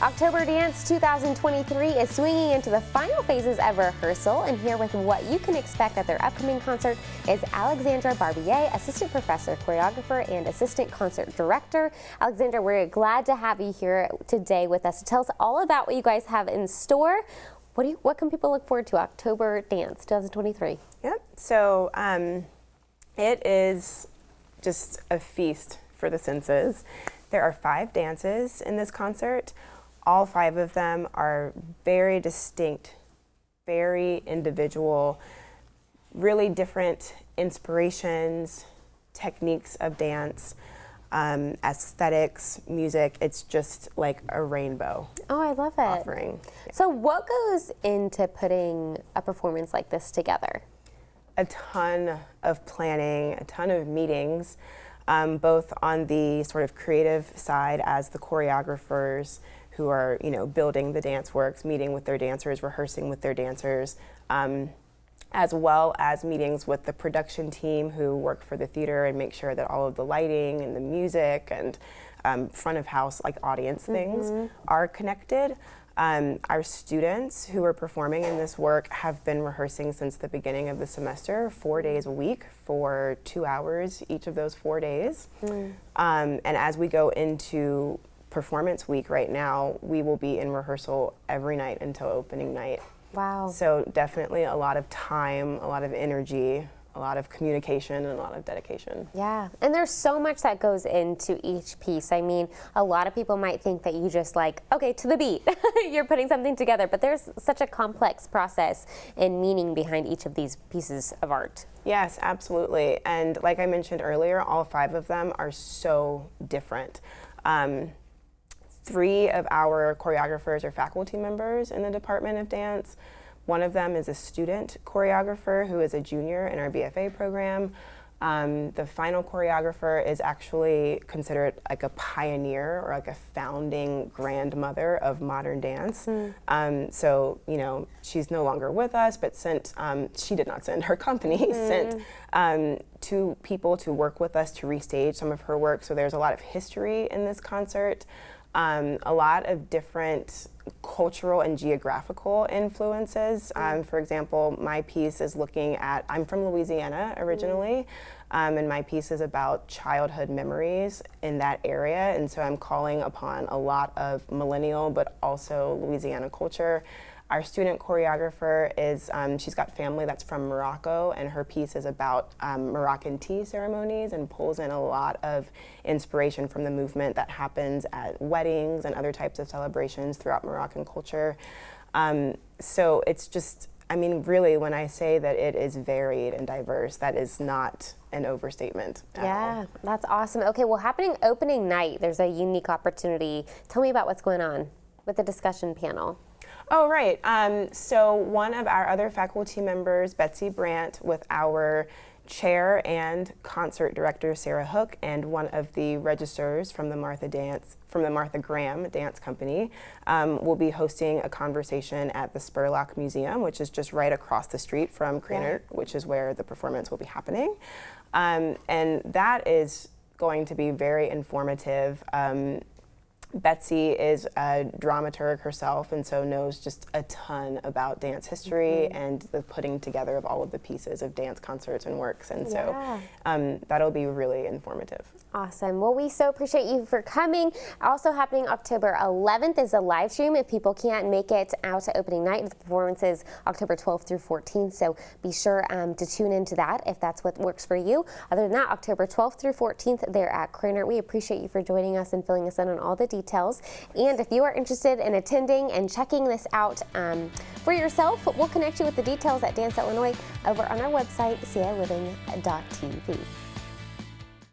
October Dance 2023 is swinging into the final phases of rehearsal, and here with what you can expect at their upcoming concert is Alexandra Barbier, Assistant Professor, Choreographer, and Assistant Concert Director. Alexandra, we're glad to have you here today with us to tell us all about what you guys have in store. What can people look forward to October Dance 2023? Yep, so it is just a feast for the senses. There are 5 dances in this concert. All 5 of them are very distinct, very individual, really different inspirations, techniques of dance, aesthetics, music. It's just like a rainbow. Oh, I love it. Offering. Yeah. So what goes into putting a performance like this together? A ton of planning, a ton of meetings, both on the sort of creative side as the choreographers who are, building the dance works, meeting with their dancers, rehearsing with their dancers, as well as meetings with the production team who work for the theater and make sure that all of the lighting and the music and front of house, like audience things, are connected. Our students who are performing in this work have been rehearsing since the beginning of the semester, 4 days a week for 2 hours each of those 4 days. And as we go into performance week right now, we will be in rehearsal every night until opening night. Wow. So definitely a lot of time, a lot of energy, a lot of communication, and a lot of dedication. Yeah, and there's so much that goes into each piece. I mean, a lot of people might think that you just okay, to the beat, you're putting something together, but there's such a complex process and meaning behind each of these pieces of art. Yes, absolutely. And like I mentioned earlier, all 5 of them are so different. 3 of our choreographers are faculty members in the Department of Dance. One of them is a student choreographer who is a junior in our BFA program. The final choreographer is actually considered like a pioneer or like a founding grandmother of modern dance. So, she's no longer with us, but she did not send, her company sent 2 people to work with us to restage some of her work. So there's a lot of history in this concert. A lot of different cultural and geographical influences. For example, my piece is I'm from Louisiana originally, and my piece is about childhood memories in that area, and so I'm calling upon a lot of millennial but also Louisiana culture. Our student choreographer she's got family that's from Morocco, and her piece is about Moroccan tea ceremonies and pulls in a lot of inspiration from the movement that happens at weddings and other types of celebrations throughout Moroccan culture. So it's just, really, when I say that it is varied and diverse, that is not an overstatement at all. That's awesome. Okay, well, happening opening night, there's a unique opportunity. Tell me about what's going on with the discussion panel. Oh, right. So one of our other faculty members, Betsy Brandt, with our chair and concert director, Sarah Hook, and one of the registrars from the Martha Graham Dance Company, will be hosting a conversation at the Spurlock Museum, which is just right across the street from Cranert, which is where the performance will be happening. And that is going to be very informative. Betsy is a dramaturg herself, and so knows just a ton about dance history and the putting together of all of the pieces of dance concerts and works, and so that'll be really informative. Awesome. Well, we so appreciate you for coming. Also happening October 11th is a live stream if people can't make it out to opening night. The performance is October 12th through 14th, so be sure to tune into that if that's what works for you. Other than that, October 12th through 14th, they're at Cranert. We appreciate you for joining us and filling us in on all the details. And if you are interested in attending and checking this out for yourself, we'll connect you with the details at Dance Illinois over on our website, CILiving.tv.